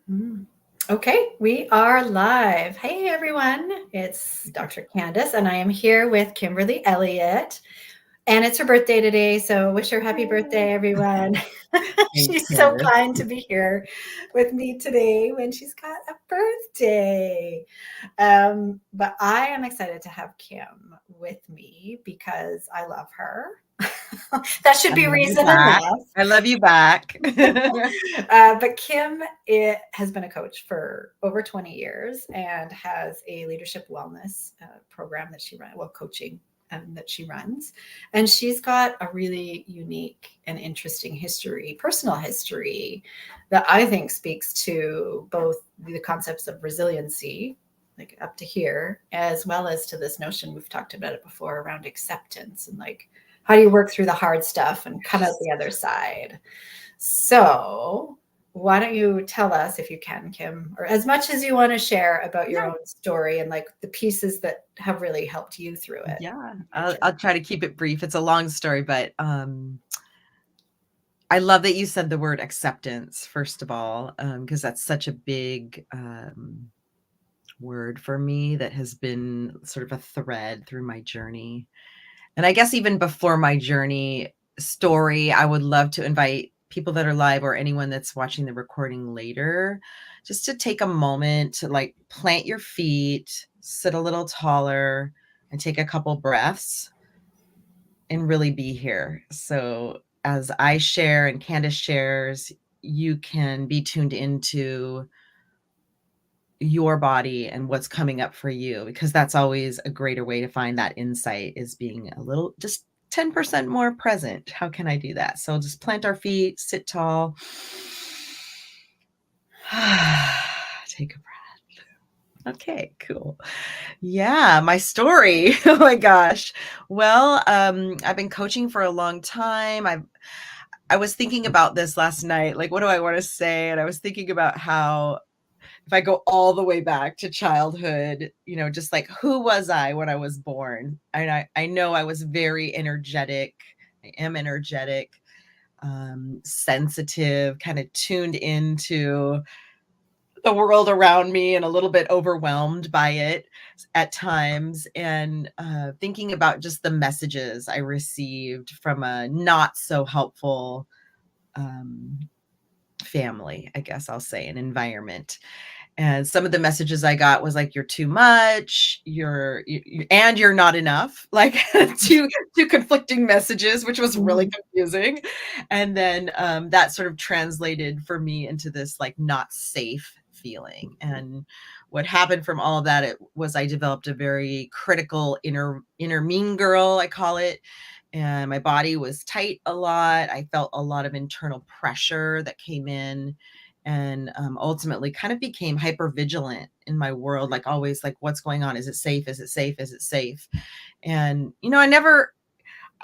Mm. Okay, we are live. Hey everyone, it's Dr. Candace, and I am here with Kimberly Elliott. And it's her birthday today, so wish her happy birthday, everyone. Thanks, She's so Candace. kind to be here with me today when she's got a birthday. But I am excited to have Kim with me because I love her. That should I be love you reason back. enough. I love you back. But Kim has been a coach for over 20 years and has a leadership wellness program that she runs, well, coaching that she runs. And she's got a really unique and interesting history, personal history, that I think speaks to both the concepts of resiliency, like up to here, as well as to this notion we've talked about it before around acceptance and like how do you work through the hard stuff and come out the other side. So, why don't you tell us, if you can, Kim, or as much as you want to share about your Yeah, own story and like the pieces that have really helped you through it? yeah. Your I'll try to keep it brief. It's a long story, but I love that you said the word acceptance, first of all, because that's such a big word for me that has been sort of a thread through my journey. And I guess even before my journey story, I would love to invite people that are live or anyone that's watching the recording later, just to take a moment to like plant your feet, sit a little taller, and take a couple breaths and really be here. So as I share and Candace shares, you can be tuned into your body and what's coming up for you, because that's always a greater way to find that insight, is being a little just 10% more present. How can I do that? So just plant our feet, sit tall. Take a breath. Okay, cool. Yeah, my story. Oh my gosh. Well, I've been coaching for a long time. I was thinking about this last night. Like, what do I want to say? And I was thinking about how if I go all the way back to childhood, just like who was I when I was born? And I know I was very energetic. I am energetic, sensitive, kind of tuned into the world around me and a little bit overwhelmed by it at times. And thinking about just the messages I received from a not so helpful um, family, I guess I'll say, an environment. And some of the messages I got was like, you're too much, and you're not enough, like two conflicting messages, which was really confusing. And then that sort of translated for me into this like not safe feeling. And what happened from all of that, it was I developed a very critical inner mean girl, I call it. And my body was tight a lot. I felt a lot of internal pressure that came in, and ultimately kind of became hyper vigilant in my world, like always like, what's going on? Is it safe? Is it safe? Is it safe? And I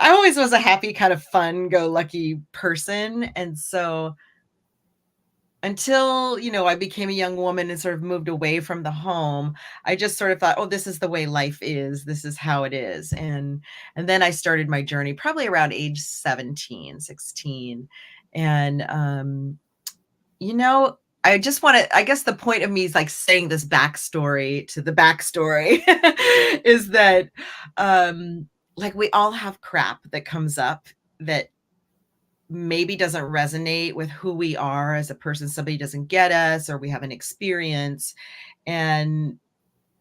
always was a happy, kind of fun go lucky person. And so until I became a young woman and sort of moved away from the home, I just sort of thought, oh, this is the way life is, this is how it is. And then I started my journey probably around age 17, 16. And I just want to, I guess the point of me is like saying this backstory to the backstory is that, like, we all have crap that comes up that maybe doesn't resonate with who we are as a person. Somebody doesn't get us, or we have an experience, and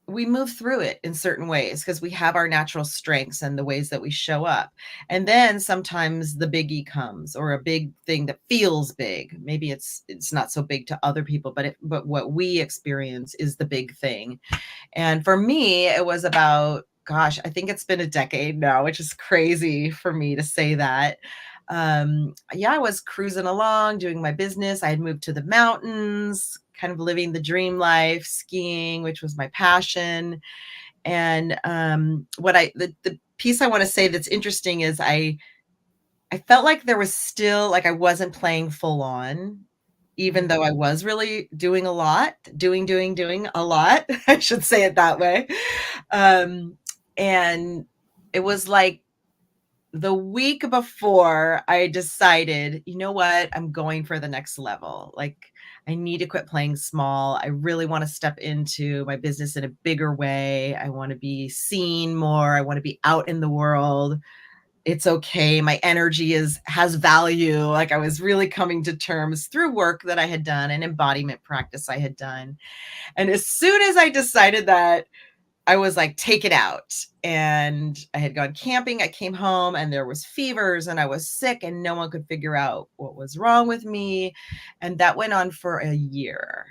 we move through it in certain ways because we have our natural strengths and the ways that we show up. And then sometimes the biggie comes, or a big thing that feels big. Maybe it's not so big to other people, but what we experience is the big thing. And for me, it was about, gosh, I think it's been a decade now, which is crazy for me to say that. Yeah, I was cruising along, doing my business. I had moved to the mountains, kind of living the dream life, skiing, which was my passion. And the piece I want to say that's interesting is I felt like there was still, like, I wasn't playing full on, even though I was really doing a lot, doing a lot. I should say it that way. And it was like the week before, I decided, you know what? I'm going for the next level. Like, I need to quit playing small. I really want to step into my business in a bigger way. I want to be seen more. I want to be out in the world. It's okay. My energy has value. Like, I was really coming to terms through work that I had done, and embodiment practice I had done. And as soon as I decided that, I was like, take it out. And I had gone camping. I came home and there was fevers and I was sick and no one could figure out what was wrong with me. And that went on for a year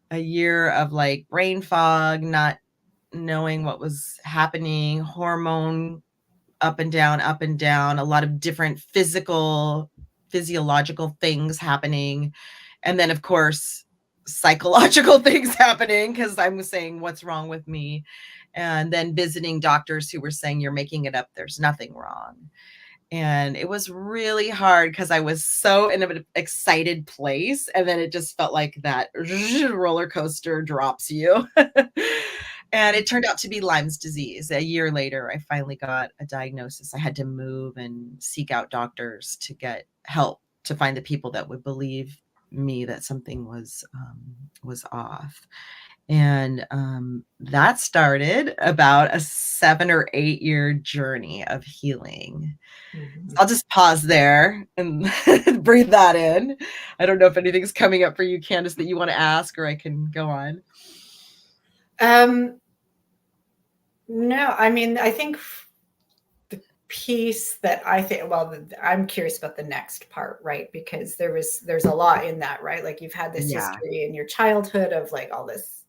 of like brain fog, not knowing what was happening, hormone up and down, a lot of different physiological things happening. And then, of course, psychological things happening because I was saying, what's wrong with me? And then visiting doctors who were saying, you're making it up. There's nothing wrong. And it was really hard because I was so in an excited place. And then it just felt like that roller coaster drops you. And it turned out to be Lyme's disease. A year later, I finally got a diagnosis. I had to move and seek out doctors to get help, to find the people that would believe me that something was off. And that started about a 7 or 8 year journey of healing. So I'll just pause there and breathe that in. I don't know if anything's coming up for you, Candace, that you want to ask, or I can go on. No, I mean, I think the piece that I think, well, I'm curious about the next part, right? Because there's a lot in that, right? Like you've had this Yeah. history in your childhood of like all this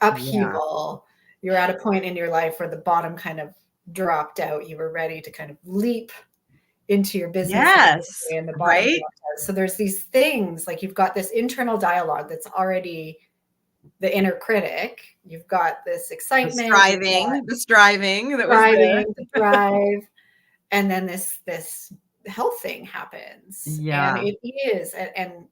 Yeah. upheaval. You're at a point in your life where the bottom kind of dropped out. You were ready to kind of leap into your business Yes. and the bottom Right. dropped out. So there's these things like you've got this internal dialogue that's already the inner critic. You've got this excitement, The striving that was there. the drive, and then this health thing happens. Yeah. And it is, and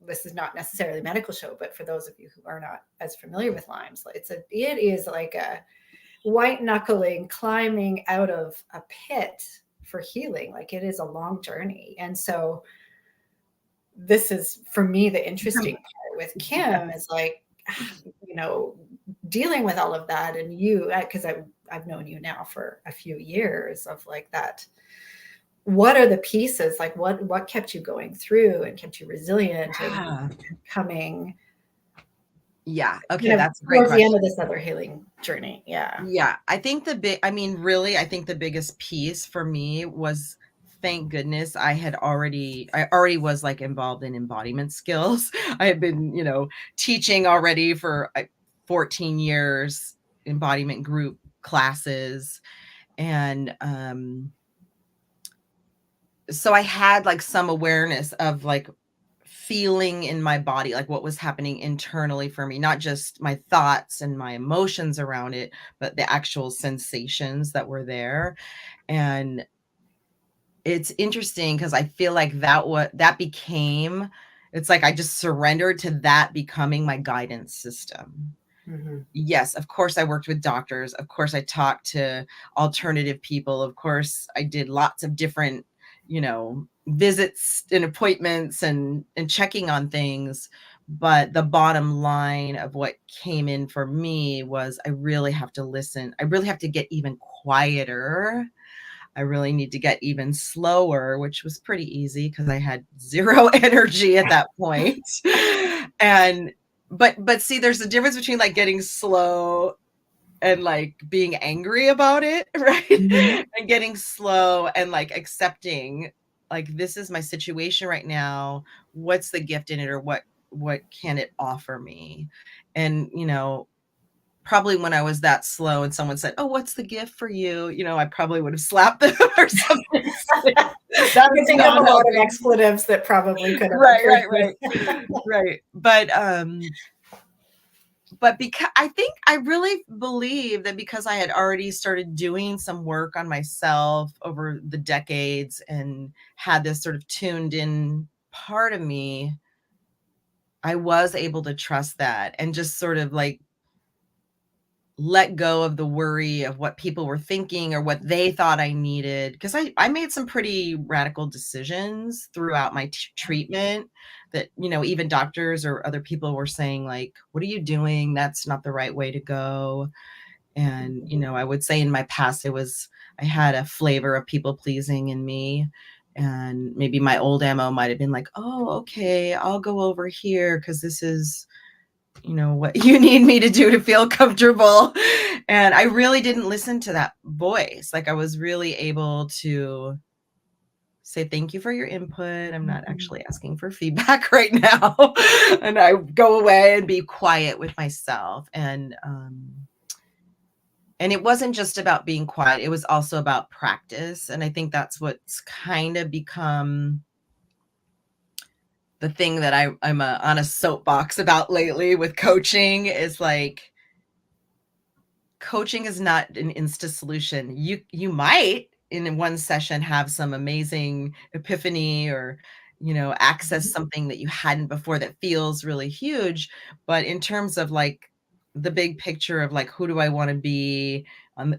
this is not necessarily a medical show, but for those of you who are not as familiar with Lyme's, it is like a white knuckling climbing out of a pit for healing. Like it is a long journey. And so this is for me the interesting part with Kim is like, you know, dealing with all of that, and you, because I've known you now for a few years of like that. What are the pieces? Like what kept you going through and kept you resilient and coming? Yeah. Okay, that's a great towards the question. end of this other healing journey. Yeah. Yeah, I think really, I think the biggest piece for me was, thank goodness I already was like involved in embodiment skills. I had been, teaching already for 14 years, embodiment group classes. And so I had like some awareness of like feeling in my body, like what was happening internally for me, not just my thoughts and my emotions around it, but the actual sensations that were there. And it's interesting because I feel like it's like I just surrendered to that becoming my guidance system. Mm-hmm. Yes, of course I worked with doctors. Of course I talked to alternative people. Of course I did lots of different, visits and appointments and checking on things. But the bottom line of what came in for me was I really have to listen. I really have to get even quieter. I really need to get even slower, which was pretty easy because I had zero energy at that point. And but see, there's a difference between like getting slow and like being angry about it, right? Mm-hmm. And getting slow and like accepting, like, this is my situation right now. What's the gift in it, or what can it offer me? And probably when I was that slow and someone said, "Oh, what's the gift for you?" I probably would have slapped them or something. That you think of a lot of expletives that probably could have right. But because I really believe that because I had already started doing some work on myself over the decades and had this sort of tuned in part of me, I was able to trust that and just sort of like let go of the worry of what people were thinking or what they thought I needed. Because I made some pretty radical decisions throughout my treatment that, even doctors or other people were saying, like, what are you doing? That's not the right way to go. And, I would say in my past, I had a flavor of people pleasing in me. And maybe my old ammo might have been like, oh, okay, I'll go over here because this is, what you need me to do to feel comfortable. And I really didn't listen to that voice. Like, I was really able to say, thank you for your input. I'm not actually asking for feedback right now. And I go away and be quiet with myself. And it wasn't just about being quiet. It was also about practice. And I think that's what's kind of become the thing that I'm on a soapbox about lately with coaching is like, coaching is not an insta solution. You might in one session have some amazing epiphany or, access something that you hadn't before that feels really huge. But in terms of like the big picture of like, who do I want to be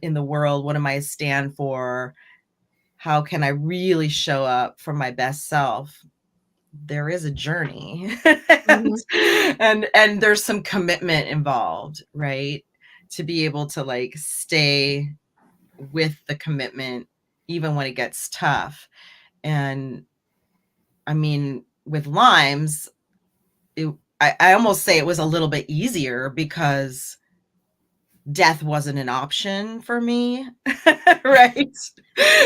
in the world? What am I stand for? How can I really show up for my best self? There is a journey and there's some commitment involved, right? To be able to like stay with the commitment even when it gets tough. And I mean, with Lyme's, I almost say it was a little bit easier because death wasn't an option for me. Right.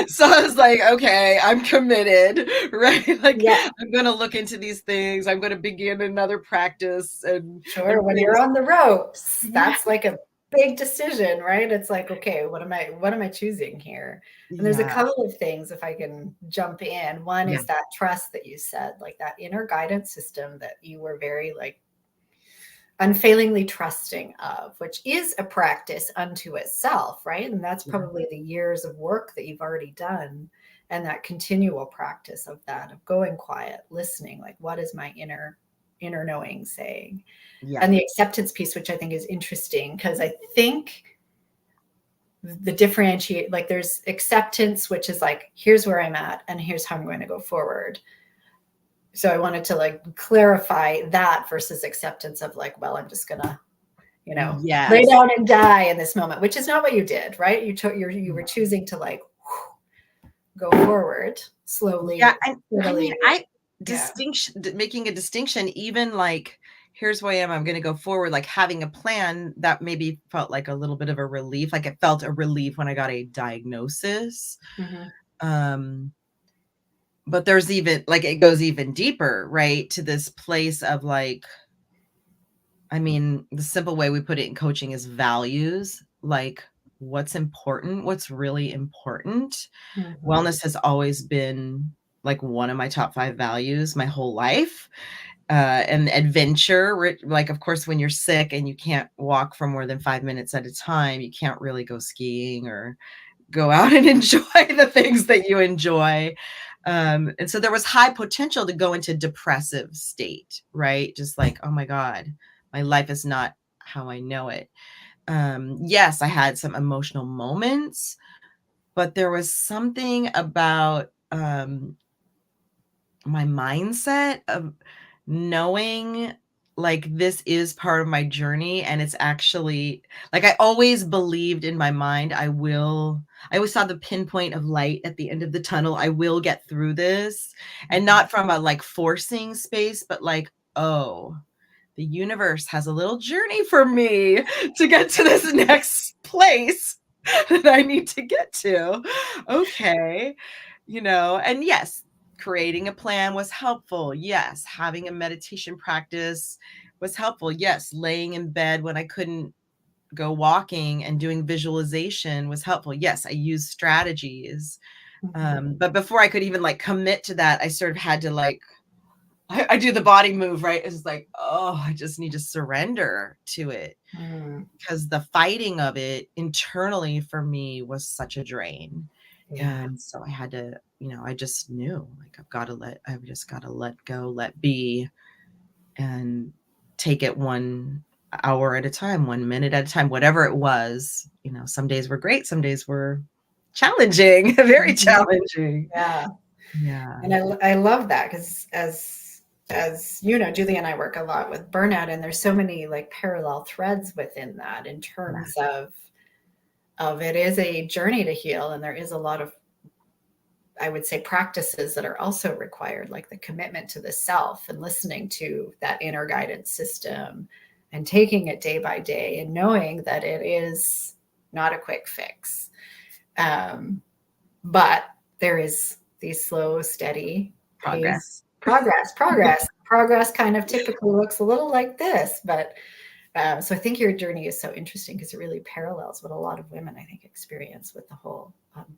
So I was like, okay, I'm committed, right? Like, Yeah. I'm going to look into these things. I'm going to begin another practice and Sure. When you're on the ropes, yeah, that's like a big decision, right? It's like, okay, what am I choosing here? And there's a yeah, couple of things, if I can jump in. One yeah, is that trust that you said, like that inner guidance system that you were very like unfailingly trusting of, which is a practice unto itself, right? And that's yeah, probably the years of work that you've already done, and that continual practice of that, of going quiet, listening, like what is my inner knowing saying? yeah, And the acceptance piece, which I think is interesting, because I think the differentiate, like there's acceptance, which is like, here's where I'm at and here's how I'm going to go forward. So I wanted to like clarify that versus acceptance of like, well, I'm just gonna, lay yes, down and die in this moment, which is not what you did, right? You were choosing to like go forward yeah. slowly, And I mean, steadily. Yeah. making a distinction, even like, here's who I am, I'm going to go forward, like having a plan that maybe felt like a little bit of a relief. Like it felt a relief when I got a diagnosis. Mm-hmm. Um, but there's even like, it goes even deeper, right? To this place of like, I mean, the simple way we put it in coaching is values, like what's important, what's really important. Mm-hmm. Wellness has always been like one of my top 5 values my whole life. And adventure, like, of course, when you're sick and you can't walk for more than 5 minutes at a time, you can't really go skiing or go out and enjoy the things that you enjoy. And so there was high potential to go into depressive state, right? Just like, oh my God, my life is not how I know it. Yes, I had some emotional moments, but there was something about my mindset of knowing like this is part of my journey and it's actually like I always believed in my mind I always saw the pinpoint of light at the end of the tunnel. I will get through this, and not from a like forcing space, but like, oh, the universe has a little journey for me to get to this next place that I need to get to. Okay. And yes, creating a plan was helpful. Yes, having a meditation practice was helpful. Yes, laying in bed when I couldn't go walking and doing visualization was helpful. Yes, I used strategies. Mm-hmm. But before I could even like commit to that, I sort of had to like, I do the body move, right? It's like, oh, I just need to surrender to it Mm-hmm. because the fighting of it internally for me was such a drain. Yeah. And so I had to, I just knew like I've just got to let go, let be, and take it one hour at a time, 1 minute at a time, whatever it was. You know, some days were great, some days were challenging, very challenging. Yeah. Yeah. And I love that because as you know, Julie and I work a lot with burnout, and there's so many like parallel threads within that in Yeah. terms of it is a journey to heal, and there is a lot of, I would say, practices that are also required, like the commitment to the self and listening to that inner guidance system and taking it day by day and knowing that it is not a quick fix. But there is these slow, steady pace, Progress. progress kind of typically looks a little like this. But so I think your journey is so interesting because it really parallels what a lot of women, I think, experience with the whole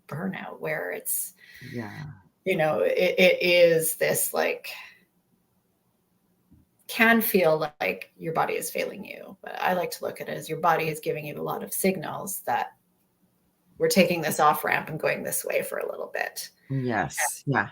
burnout, where it's, Yeah. you know, it is this like, can feel like your body is failing you. But I like to look at it as your body is giving you a lot of signals that we're taking this off ramp and going this way for a little bit. Yes. Yeah.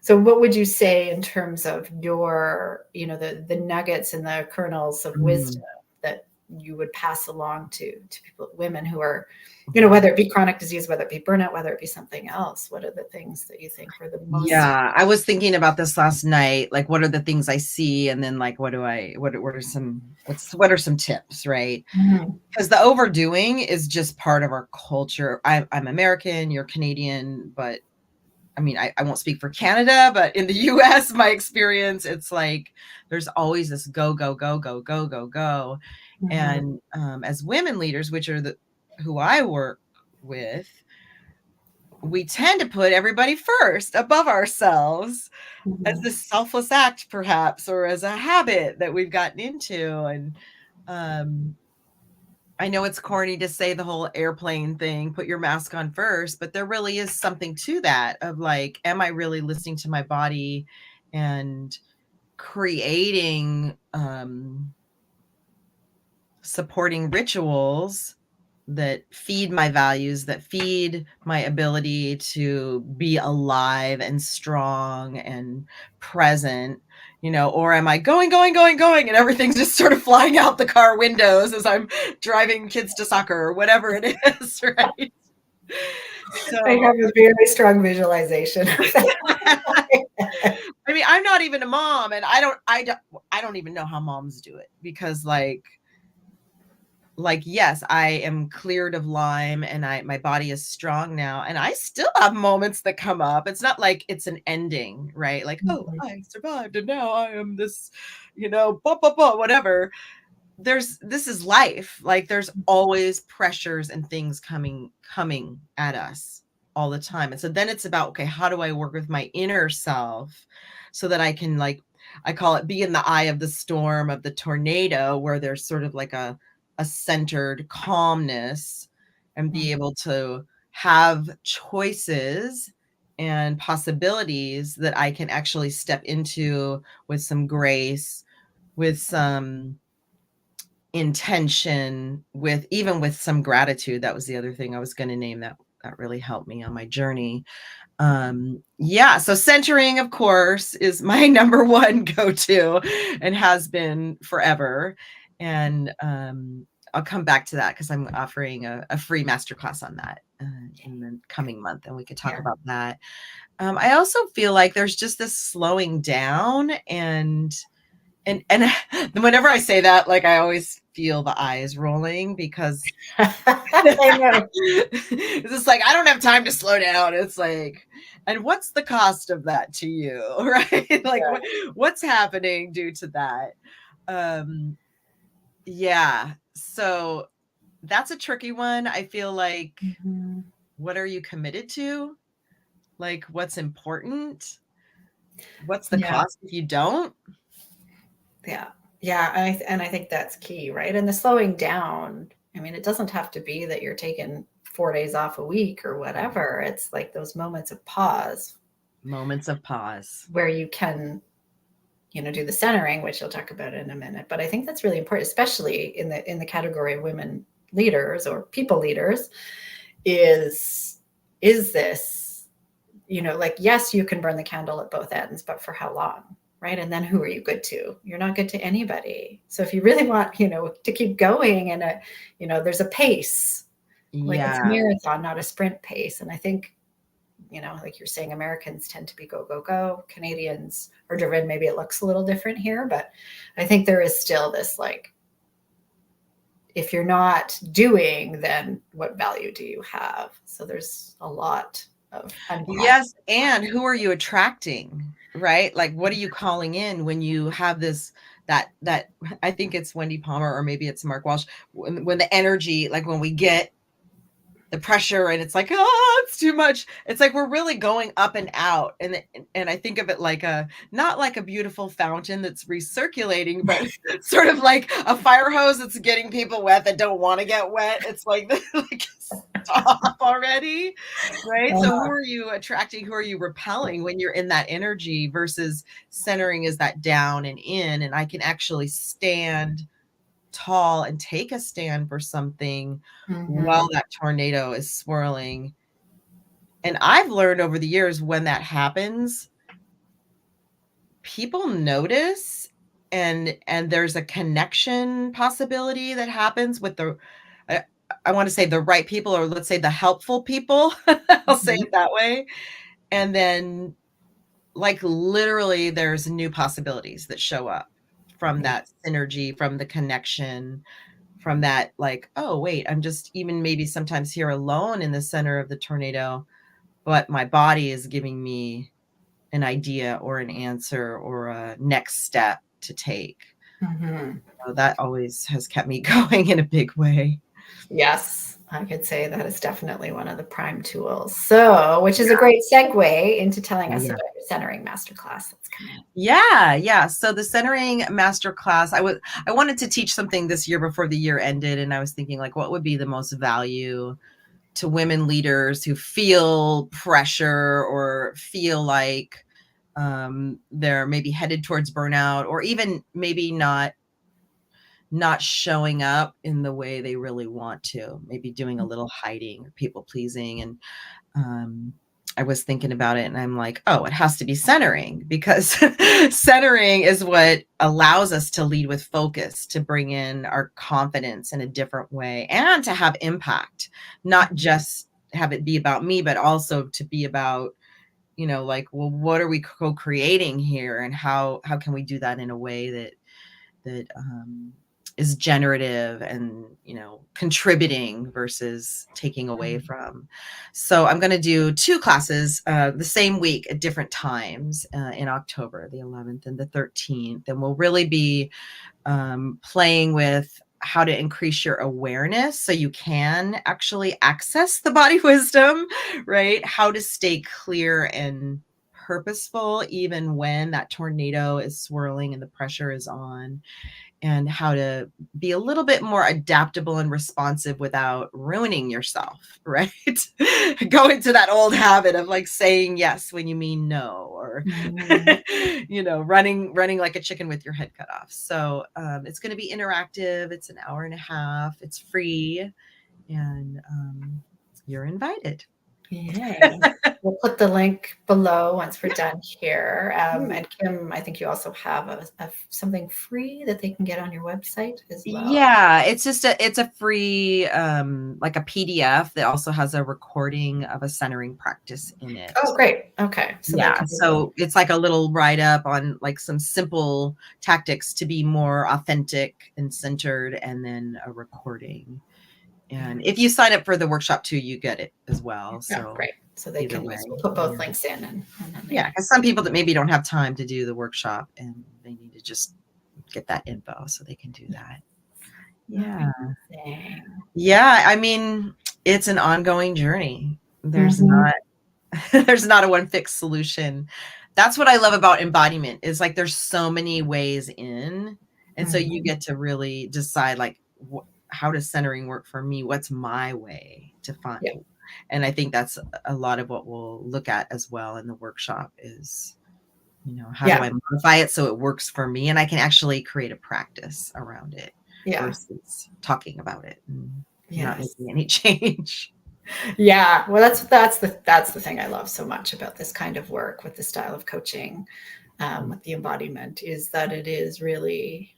So what would you say in terms of your, you know, the nuggets and the kernels of wisdom that you would pass along to people, women who are, you know, whether it be chronic disease, whether it be burnout, whether it be something else? What are the things that you think were the most? Yeah, I was thinking about this last night. Like, what are the things I see, and then like, what are some tips, right? Because the overdoing is just part of our culture. I'm American, you're Canadian, but I mean, I won't speak for Canada, but in the US, my experience, it's like there's always this go, go, go, go, go, go, go. And as women leaders, which are who I work with, we tend to put everybody first above ourselves as this selfless act, perhaps, or as a habit that we've gotten into. And I know it's corny to say the whole airplane thing, put your mask on first, but there really is something to that of like, am I really listening to my body and creating supporting rituals that feed my values, that feed my ability to be alive and strong and present, you know, or am I going, and everything's just sort of flying out the car windows as I'm driving kids to soccer or whatever it is, right? So I have a very strong visualization of that. I mean, I'm not even a mom, and I don't even know how moms do it, because like, yes, I am cleared of Lyme and my body is strong now, and I still have moments that come up. It's not like it's an ending, right? Like, oh, I survived and now I am this, you know, blah, blah, blah, whatever. This is life. Like, there's always pressures and things coming at us all the time. And so then it's about, okay, how do I work with my inner self so that I can, like, I call it, be in the eye of the storm, of the tornado, where there's sort of like a centered calmness, and be able to have choices and possibilities that I can actually step into with some grace, with some intention, with some gratitude. That was the other thing I was going to name that really helped me on my journey. Yeah, so centering, of course, is my number one go-to and has been forever. And I'll come back to that because I'm offering a free masterclass on that in the coming month, and we could talk about that. I also feel like there's just this slowing down, and whenever I say that, like, I always feel the eyes rolling, because I know. it's just like, I don't have time to slow down. It's like, and what's the cost of that to you, right? Like, what's happening due to that? Yeah. So that's a tricky one. I feel like, what are you committed to? Like, what's important? What's the cost if you don't? Yeah. And I think that's key, right? And the slowing down, I mean, it doesn't have to be that you're taking 4 days off a week or whatever. It's like those moments of pause. Moments of pause. Where you can, you know, do the centering, which you'll talk about in a minute. But I think that's really important, especially in the category of women leaders or people leaders, is this, you know, like, yes, you can burn the candle at both ends, but for how long? right? And then who are you good to? You're not good to anybody. So if you really want, to keep going, and there's a pace, like it's a Yeah. marathon, not a sprint pace. And I think, like you're saying, Americans tend to be go, go, go. Canadians are driven. Maybe it looks a little different here, but I think there is still this, like, if you're not doing, then what value do you have? So there's a lot of unpacking. Yes. And who are you attracting? Right? Like, what are you calling in when you have this, that I think it's Wendy Palmer, or maybe it's Mark Walsh, when the energy, like when we get the pressure and it's like, oh, it's too much. It's like we're really going up and out. And I think of it like not like a beautiful fountain that's recirculating, but sort of like a fire hose that's getting people wet that don't want to get wet. It's like, like stop already. Right. So who are you attracting? Who are you repelling when you're in that energy, versus centering is that down and in, and I can actually stand tall and take a stand for something while that tornado is swirling. And I've learned over the years, when that happens, people notice, and there's a connection possibility that happens with I want to say the right people, or let's say the helpful people. I'll say it that way. And then, like, literally there's new possibilities that show up from that synergy, from the connection, from that, like, oh, wait, I'm just even maybe sometimes here alone in the center of the tornado, but my body is giving me an idea or an answer or a next step to take. So that always has kept me going in a big way. Yes, I could say that is definitely one of the prime tools. So, which is a great segue into telling us about your centering masterclass that's coming up. Yeah. So the centering masterclass, I wanted to teach something this year before the year ended, and I was thinking, like, what would be the most value to women leaders who feel pressure or feel like they're maybe headed towards burnout, or even maybe not showing up in the way they really want to, maybe doing a little hiding or people pleasing. And I was thinking about it, and I'm like, oh, it has to be centering, because centering is what allows us to lead with focus, to bring in our confidence in a different way, and to have impact, not just have it be about me, but also to be about, like, well, what are we co-creating here, and how can we do that in a way that is generative and, contributing versus taking away from. So I'm going to do 2 classes the same week at different times in October, the 11th and the 13th. And we'll really be playing with how to increase your awareness so you can actually access the body wisdom, right? How to stay clear and purposeful even when that tornado is swirling and the pressure is on, and how to be a little bit more adaptable and responsive without ruining yourself, right? Go into that old habit of, like, saying yes when you mean no, or running like a chicken with your head cut off. So it's going to be interactive. It's an hour and a half. It's free, and you're invited. Yay. We'll put the link below once we're done here. And Kim, I think you also have something free that they can get on your website as well. Yeah, it's a free, like a PDF that also has a recording of a centering practice in it. Oh, great. Okay. So it's like a little write-up on, like, some simple tactics to be more authentic and centered, and then a recording. And if you sign up for the workshop too, you get it as well. So great. So they can we'll put both links in, and because some people that maybe don't have time to do the workshop, and they need to just get that info, so they can do that. Yeah. I mean, it's an ongoing journey. There's not a one fixed solution. That's what I love about embodiment, is, like, there's so many ways in. And so you get to really decide, like, how does centering work for me? What's my way to find? Yeah. And I think that's a lot of what we'll look at as well in the workshop is, how do I modify it so it works for me, and I can actually create a practice around it versus talking about it and not making any change. Yeah. Well, that's the thing I love so much about this kind of work with the style of coaching. with the embodiment is that it is really,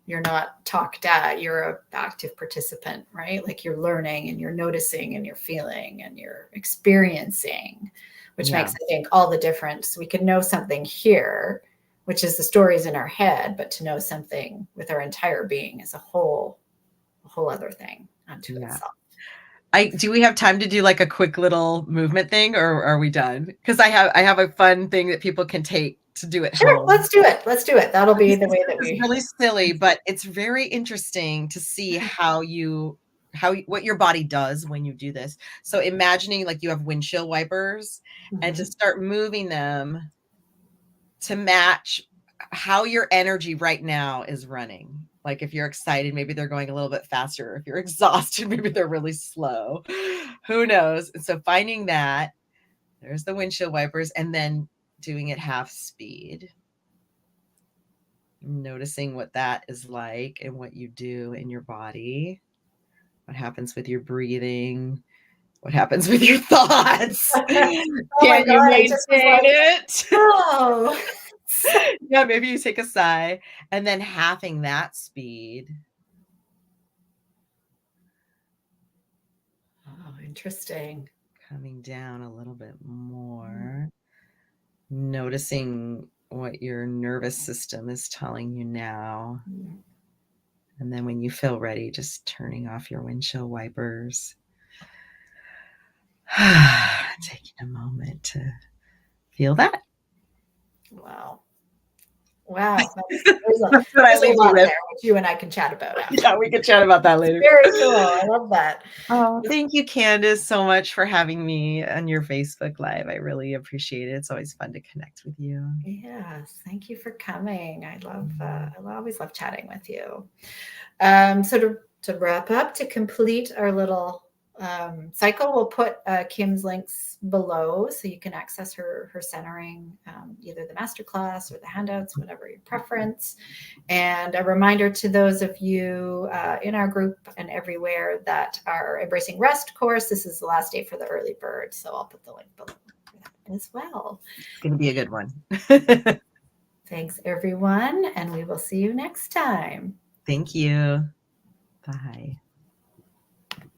you're not talked at, you're an active participant, right? Like you're learning and you're noticing and you're feeling and you're experiencing, which makes, I think, all the difference. We can know something here, which is the stories in our head, but to know something with our entire being is a whole other thing unto itself. Do we have time to do like a quick little movement thing, or are we done? Because I have a fun thing that people can take to do at Sure, home. let's do it. Let's do it. That'll be the way that It's we. really silly, but it's very interesting to see what your body does when you do this. So imagining like you have windshield wipers and to start moving them to match how your energy right now is running. Like if you're excited, maybe they're going a little bit faster. If you're exhausted, maybe they're really slow. Who knows? And so finding that, there's the windshield wipers, and then doing it half speed. Noticing what that is like and what you do in your body. What happens with your breathing? What happens with your thoughts? Oh Can you maintain it? Oh. Yeah, maybe you take a sigh and then halving that speed. Oh, interesting. Coming down a little bit more. Noticing what your nervous system is telling you now. And then when you feel ready, just turning off your windshield wipers. Taking a moment to feel that. Wow. Wow. That's what I leave you with. There, which you and I can chat about after. Yeah, we can chat about that later. Very cool. I love that. Oh, thank you, Candace, so much for having me on your Facebook Live. I really appreciate it. It's always fun to connect with you. Yes, thank you for coming. I always love chatting with you. So to wrap up, to complete our little cycle, we'll put Kim's links below so you can access her centering, either the masterclass or the handouts, whatever your preference. And a reminder to those of you in our group and everywhere that are Embracing Rest course, this is the last day for the early bird. So I'll put the link below as well. It's going to be a good one. Thanks, everyone. And we will see you next time. Thank you. Bye.